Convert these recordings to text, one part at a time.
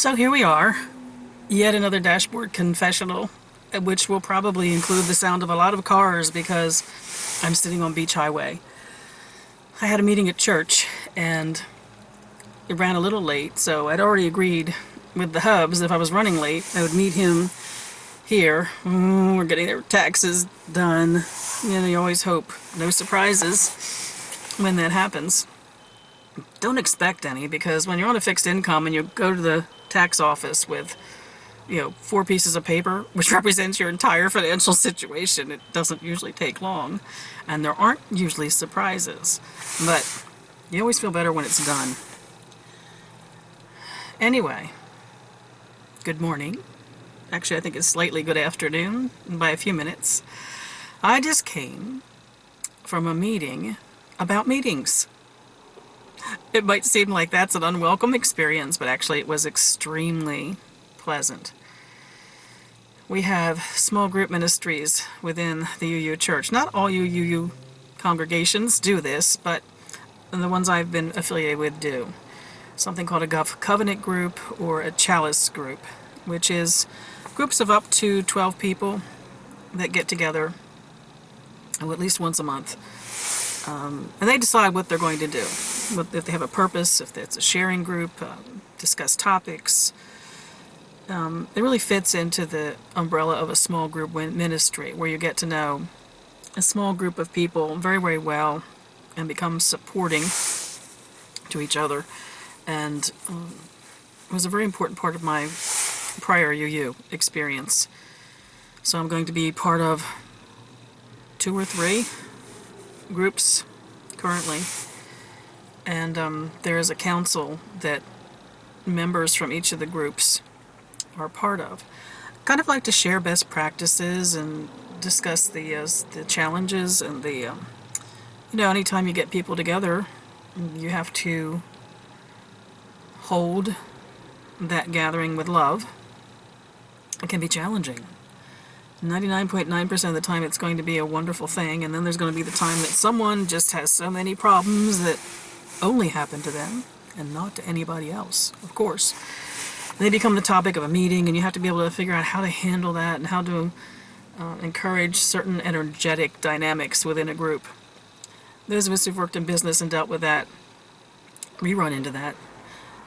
So here we are, yet another dashboard confessional, which will probably include the sound of a lot of cars because I'm sitting on Beach Highway. I had a meeting at church and it ran a little late, so I'd already agreed with the hubs if I was running late, I would meet him here. We're getting their taxes done. You know, you always hope. No surprises when that happens. Don't expect any, because when you're on a fixed income and you go to the tax office with, 4 pieces of paper, which represents your entire financial situation, it doesn't usually take long. And there aren't usually surprises. But you always feel better when it's done. Anyway, good morning. Actually, I think it's slightly good afternoon by a few minutes. I just came from a meeting about meetings. It might seem like that's an unwelcome experience, but actually it was extremely pleasant. We have small group ministries within the UU Church. Not all UU congregations do this, but the ones I've been affiliated with do. Something called a covenant group or a chalice group, which is groups of up to 12 people that get together at least once a month. And they decide what they're going to do. If they have a purpose, if it's a sharing group, discuss topics. It really fits into the umbrella of a small group ministry, where you get to know a small group of people very, very well and become supporting to each other. And it was a very important part of my prior UU experience. So I'm going to be part of 2 or 3 groups currently, and there is a council that members from each of the groups are part of. Kind of like to share best practices and discuss the challenges and the anytime you get people together, you have to hold that gathering with love. It can be challenging. 99.9% of the time it's going to be a wonderful thing, and then there's going to be the time that someone just has so many problems that only happen to them and not to anybody else, of course. They become the topic of a meeting, and you have to be able to figure out how to handle that and how to encourage certain energetic dynamics within a group. Those of us who've worked in business and dealt with that, we run into that.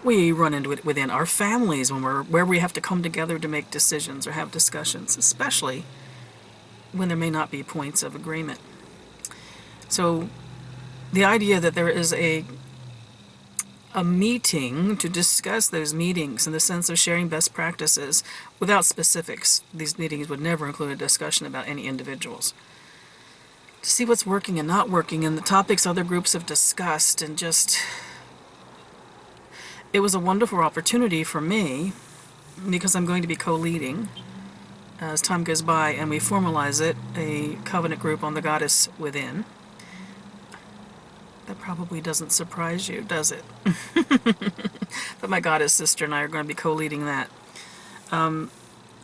We run into it within our families where we have to come together to make decisions or have discussions, especially when there may not be points of agreement. So the idea that there is a meeting to discuss those meetings in the sense of sharing best practices without specifics. These meetings would never include a discussion about any individuals. To see what's working and not working and the topics other groups have discussed, and just... It was a wonderful opportunity for me, because I'm going to be co-leading as time goes by and we formalize it, a covenant group on the Goddess Within. That probably doesn't surprise you, does it? But my Goddess sister and I are going to be co-leading that.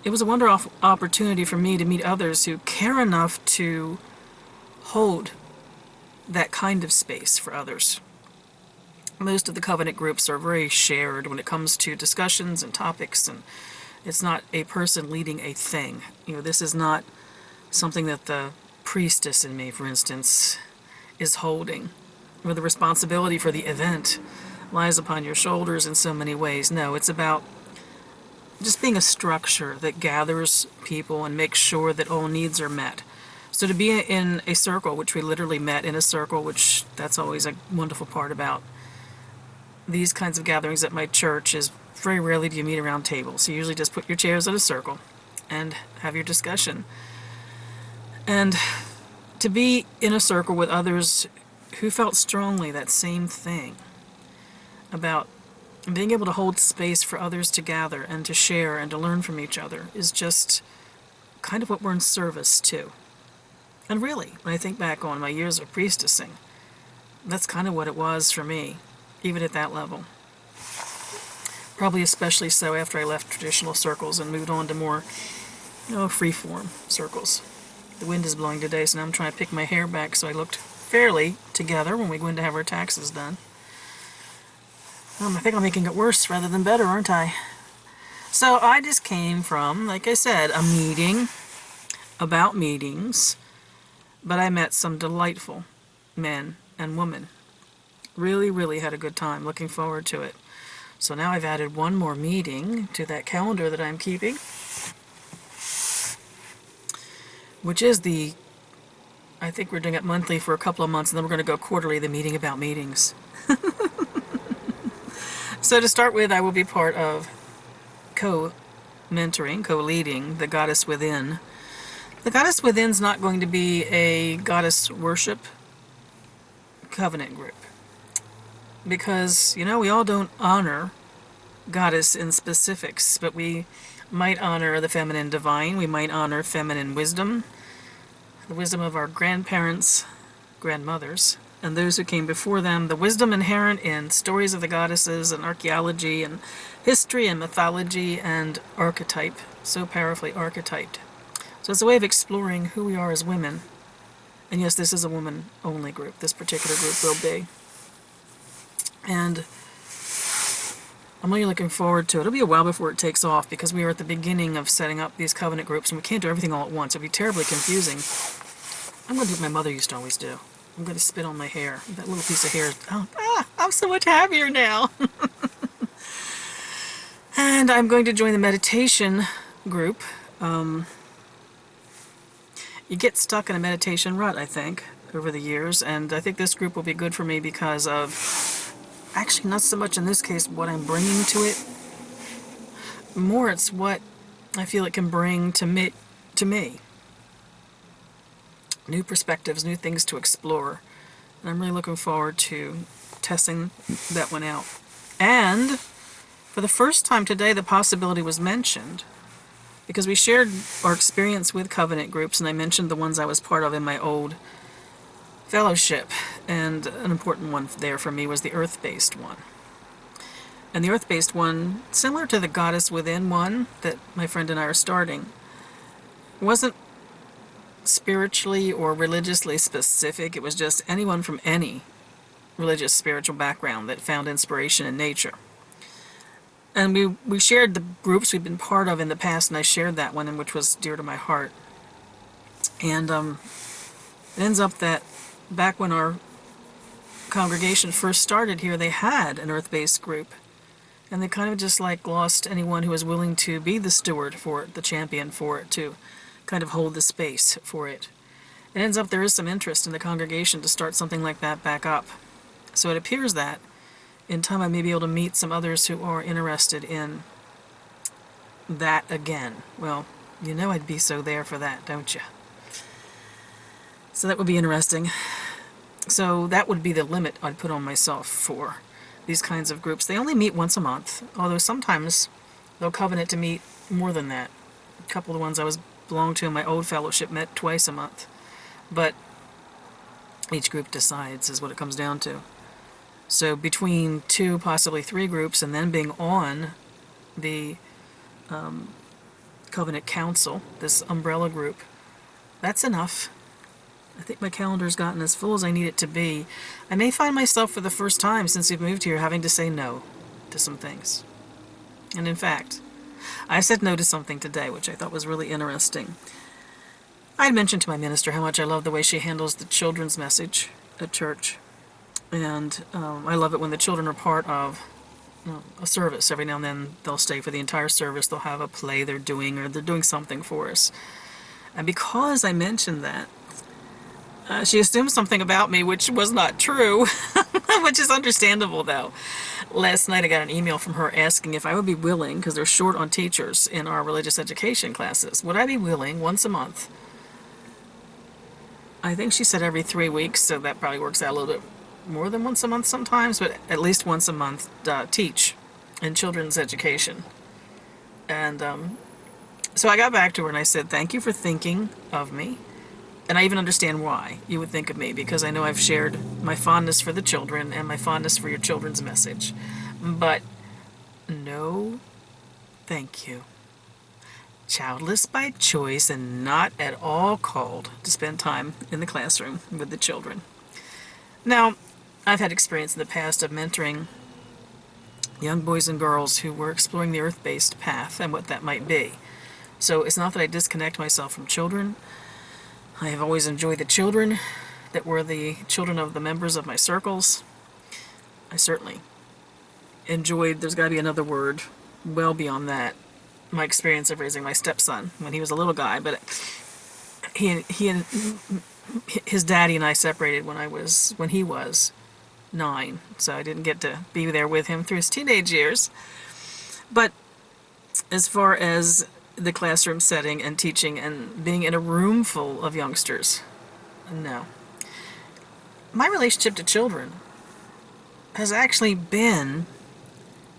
It was a wonderful opportunity for me to meet others who care enough to hold that kind of space for others. Most of the covenant groups are very shared when it comes to discussions and topics, and it's not a person leading a thing. This is not something that the priestess in me, for instance, is holding, where the responsibility for the event lies upon your shoulders in so many ways. No, it's about just being a structure that gathers people and makes sure that all needs are met. So to be in a circle, which we literally met in a circle, which that's always a wonderful part about these kinds of gatherings at my church, is very rarely do you meet around tables. You usually just put your chairs in a circle and have your discussion. And to be in a circle with others who felt strongly that same thing about being able to hold space for others to gather and to share and to learn from each other is just kind of what we're in service to. And really, when I think back on my years of priestessing, that's kind of what it was for me, even at that level. Probably especially so after I left traditional circles and moved on to more, free-form circles. The wind is blowing today, so now I'm trying to pick my hair back so I looked fairly together when we go in to have our taxes done. I think I'm making it worse rather than better, aren't I? So I just came from, like I said, a meeting about meetings, but I met some delightful men and women. Really, really had a good time. Looking forward to it. So now I've added one more meeting to that calendar that I'm keeping, which is I think we're doing it monthly for a couple of months, and then we're going to go quarterly, the meeting about meetings. So to start with, I will be part of co-mentoring, co-leading the Goddess Within. The Goddess Within's not going to be a goddess worship covenant group, because, we all don't honor goddess in specifics, but we might honor the feminine divine, we might honor feminine wisdom, the wisdom of our grandparents, grandmothers, and those who came before them, the wisdom inherent in stories of the goddesses and archaeology and history and mythology and archetype, so powerfully archetyped. So it's a way of exploring who we are as women. And yes, this is a woman-only group. This particular group will be. And I'm really looking forward to it. It'll be a while before it takes off, because we are at the beginning of setting up these covenant groups, and we can't do everything all at once. It'll be terribly confusing. I'm going to do what my mother used to always do. I'm going to spit on my hair. That little piece of hair. I'm so much happier now. And I'm going to join the meditation group. You get stuck in a meditation rut, I think, over the years, and I think this group will be good for me because of, actually not so much in this case what I'm bringing to it, more it's what I feel it can bring to me. New perspectives, new things to explore, and I'm really looking forward to testing that one out. And for the first time today, the possibility was mentioned, because we shared our experience with covenant groups, and I mentioned the ones I was part of in my old fellowship, and an important one there for me was the earth-based one. And the earth-based one, similar to the Goddess Within one that my friend and I are starting, wasn't spiritually or religiously specific. It was just anyone from any religious, spiritual background that found inspiration in nature. And we shared the groups we've been part of in the past, and I shared that one, which was dear to my heart. And it ends up that back when our congregation first started here, they had an earth-based group. And they kind of just lost anyone who was willing to be the steward for it, the champion for it, to kind of hold the space for it. It ends up there is some interest in the congregation to start something like that back up. So it appears that in time I may be able to meet some others who are interested in that again. Well, I'd be so there for that, don't you? So that would be interesting. So that would be the limit I'd put on myself for these kinds of groups. They only meet once a month, although sometimes they'll covenant to meet more than that. A couple of the ones I belonged to in my old fellowship met twice a month. But each group decides, is what it comes down to. So between 2, possibly 3 groups, and then being on the Covenant Council, this umbrella group, that's enough. I think my calendar's gotten as full as I need it to be. I may find myself for the first time since we've moved here having to say no to some things. And in fact, I said no to something today, which I thought was really interesting. I had mentioned to my minister how much I love the way she handles the children's message at church. And I love it when the children are part of a service. Every now and then they'll stay for the entire service. They'll have a play they're doing, or they're doing something for us. And because I mentioned that, she assumed something about me which was not true, which is understandable though. Last night I got an email from her asking if I would be willing, because they're short on teachers in our religious education classes, would I be willing once a month? I think she said every 3 weeks, so that probably works out a little bit more than once a month sometimes, but at least once a month teach in children's education. And so I got back to her and I said, thank you for thinking of me. And I even understand why you would think of me, because I know I've shared my fondness for the children and my fondness for your children's message. But no, thank you. Childless by choice and not at all called to spend time in the classroom with the children. Now, I've had experience in the past of mentoring young boys and girls who were exploring the earth-based path and what that might be. So it's not that I disconnect myself from children. I have always enjoyed the children that were the children of the members of my circles. I certainly enjoyed, there's got to be another word well beyond that, my experience of raising my stepson when he was a little guy. But he and his daddy and I separated when he was 9, so I didn't get to be there with him through his teenage years. But as far as the classroom setting and teaching and being in a room full of youngsters, no. My relationship to children has actually been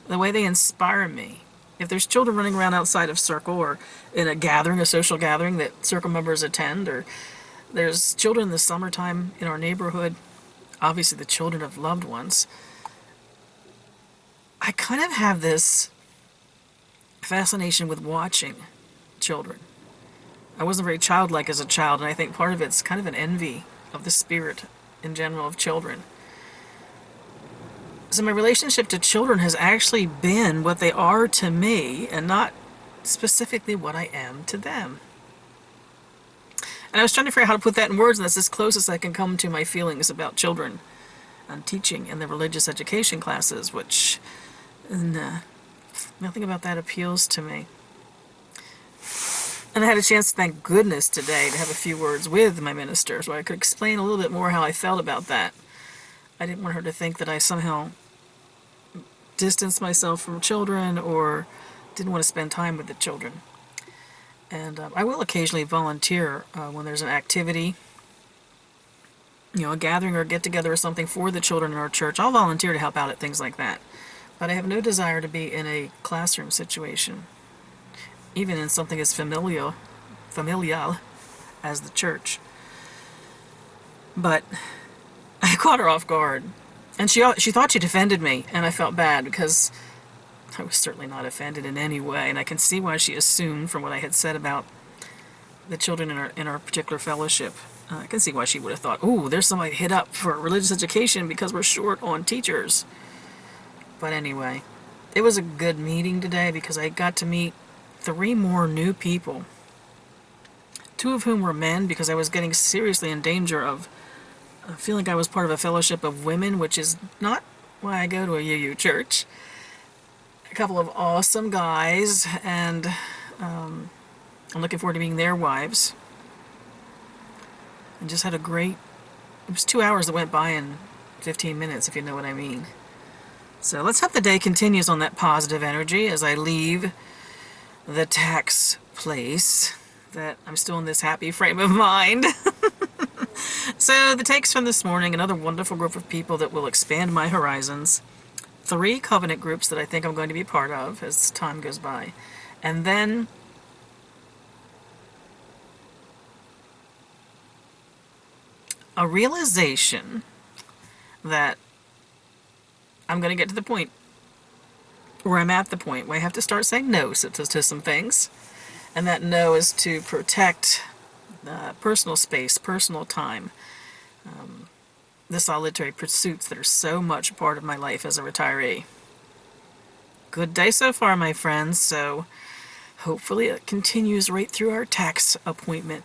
the way they inspire me. If there's children running around outside of Circle or in a gathering, a social gathering that Circle members attend, or there's children in the summertime in our neighborhood, obviously the children of loved ones, I kind of have this fascination with watching children. I wasn't very childlike as a child, and I think part of it's kind of an envy of the spirit in general of children. So my relationship to children has actually been what they are to me and not specifically what I am to them. And I was trying to figure out how to put that in words, and that's as close as I can come to my feelings about children and teaching in the religious education classes, which nothing about that appeals to me. And I had a chance, thank goodness, today to have a few words with my minister so I could explain a little bit more how I felt about that. I didn't want her to think that I somehow distanced myself from children or didn't want to spend time with the children. And I will occasionally volunteer when there's an activity, a gathering or get-together or something for the children in our church. I'll volunteer to help out at things like that. But I have no desire to be in a classroom situation, even in something as familial as the church. But I caught her off guard. And she thought she'd offended me, and I felt bad because I was certainly not offended in any way, and I can see why she assumed from what I had said about the children in our particular fellowship. I can see why she would have thought, "Ooh, there's somebody hit up for religious education because we're short on teachers." But anyway, it was a good meeting today because I got to meet 3 more new people, 2 of whom were men because I was getting seriously in danger of feeling like I was part of a fellowship of women, which is not why I go to a UU church. A couple of awesome guys, and I'm looking forward to meeting their wives. And just had a great, it was 2 hours that went by in 15 minutes, if you know what I mean. So let's hope the day continues on that positive energy as I leave the tax place, that I'm still in this happy frame of mind. So the takes from this morning: another wonderful group of people that will expand my horizons, 3 covenant groups that I think I'm going to be part of as time goes by, and then a realization that I'm going to get to the point where I'm at the point where I have to start saying no to some things, and that no is to protect personal space, personal time, the solitary pursuits that are so much a part of my life as a retiree. Good day so far, my friends, so hopefully it continues right through our tax appointment